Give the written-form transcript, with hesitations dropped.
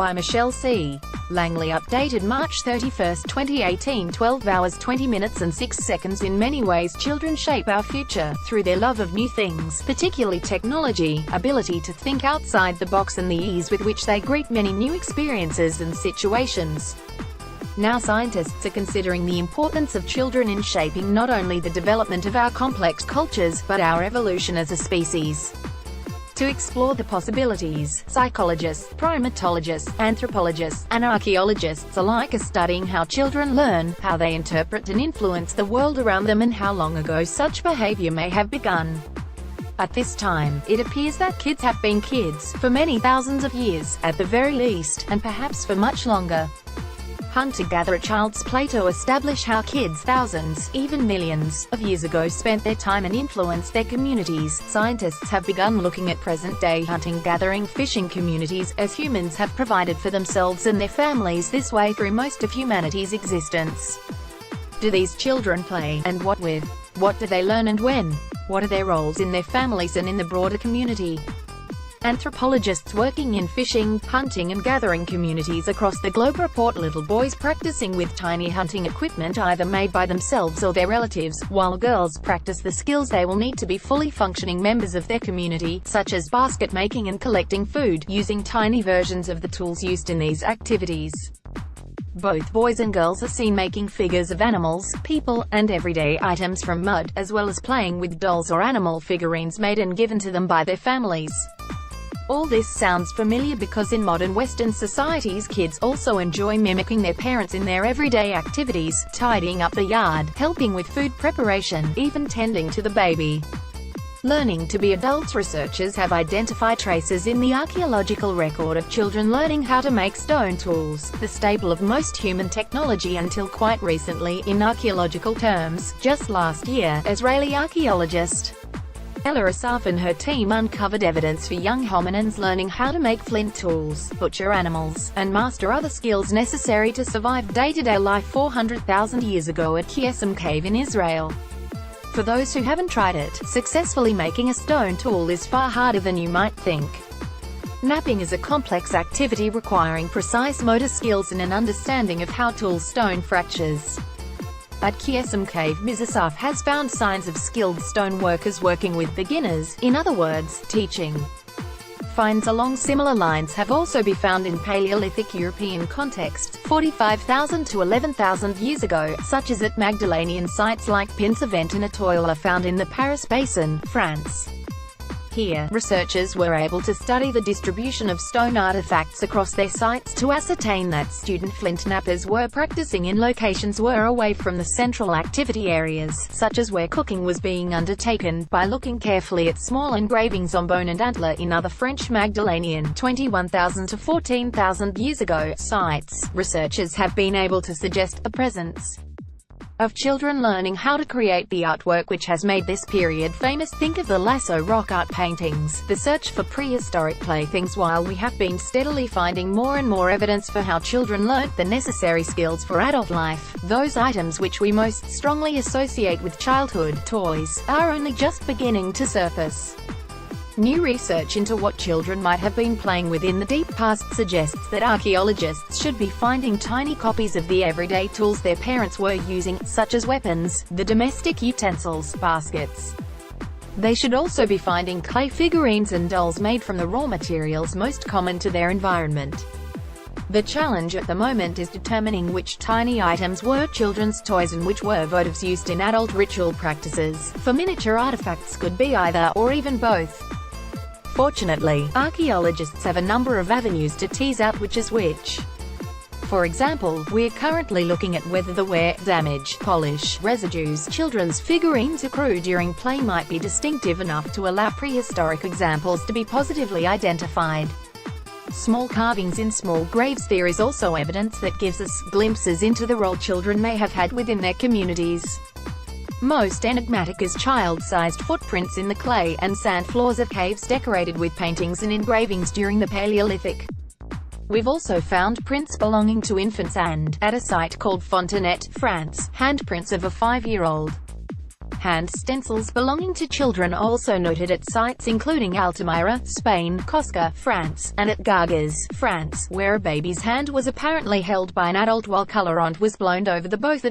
by Michelle C. Langley, updated March 31, 2018, 12 hours 20 minutes and 6 seconds. In many ways, children shape our future, through their love of new things, particularly technology, ability to think outside the box and the ease with which they greet many new experiences and situations. Now scientists are considering the importance of children in shaping not only the development of our complex cultures, but our evolution as a species. To explore the possibilities, psychologists, primatologists, anthropologists, and archaeologists alike are studying how children learn, how they interpret and influence the world around them, and how long ago such behavior may have begun. At this time, it appears that kids have been kids for many thousands of years, at the very least, and perhaps for much longer. Hunter-gatherer Charles Plato established how kids thousands, even millions, of years ago spent their time and influenced their communities. Scientists have begun looking at present-day hunting-gathering fishing communities, as humans have provided for themselves and their families this way through most of humanity's existence. Do these children play, and what with? What do they learn and when? What are their roles in their families and in the broader community? Anthropologists working in fishing, hunting and gathering communities across the globe report little boys practicing with tiny hunting equipment either made by themselves or their relatives, while girls practice the skills they will need to be fully functioning members of their community, such as basket making and collecting food, using tiny versions of the tools used in these activities. Both boys and girls are seen making figures of animals, people, and everyday items from mud, as well as playing with dolls or animal figurines made and given to them by their families. All this sounds familiar because in modern Western societies kids also enjoy mimicking their parents in their everyday activities, tidying up the yard, helping with food preparation, even tending to the baby. Learning to be adults. Researchers have identified traces in the archaeological record of children learning how to make stone tools, the staple of most human technology until quite recently. In archaeological terms, just last year, Israeli archaeologist Ella Asaf and her team uncovered evidence for young hominins learning how to make flint tools, butcher animals, and master other skills necessary to survive day-to-day life 400,000 years ago at Qesem Cave in Israel. For those who haven't tried it, successfully making a stone tool is far harder than you might think. Knapping is a complex activity requiring precise motor skills and an understanding of how tools stone fractures. At Qesem Cave, Ms. Asaf has found signs of skilled stone workers working with beginners, in other words, teaching. Finds along similar lines have also been found in Paleolithic European contexts, 45,000 to 11,000 years ago, such as at Magdalenian sites like Pinsevent and Etoile are found in the Paris Basin, France. Here, researchers were able to study the distribution of stone artifacts across their sites to ascertain that student flint knappers were practicing in locations were away from the central activity areas, such as where cooking was being undertaken, by looking carefully at small engravings on bone and antler in other French Magdalenian 21,000 to 14,000 years ago sites. Researchers have been able to suggest the presence of children learning how to create the artwork which has made this period famous. Think of the Lasso rock art paintings, the search for prehistoric playthings. While we have been steadily finding more and more evidence for how children learnt the necessary skills for adult life, those items which we most strongly associate with childhood, toys, are only just beginning to surface. New research into what children might have been playing with in the deep past suggests that archaeologists should be finding tiny copies of the everyday tools their parents were using, such as weapons, the domestic utensils, baskets. They should also be finding clay figurines and dolls made from the raw materials most common to their environment. The challenge at the moment is determining which tiny items were children's toys and which were votives used in adult ritual practices, for miniature artifacts could be either, or even both. Fortunately, archaeologists have a number of avenues to tease out which is which. For example, we're currently looking at whether the wear, damage, polish, residues children's figurines accrue during play might be distinctive enough to allow prehistoric examples to be positively identified. Small carvings in small graves. There is also evidence that gives us glimpses into the role children may have had within their communities. Most enigmatic is child-sized footprints in the clay and sand floors of caves decorated with paintings and engravings during the Paleolithic. We've also found prints belonging to infants and, at a site called Fontenette, France, handprints of a 5-year-old. hand stencils belonging to children also noted at sites including Altamira, Spain, Cosca, France, and at Garges, France, where a baby's hand was apparently held by an adult while colorant was blown over the both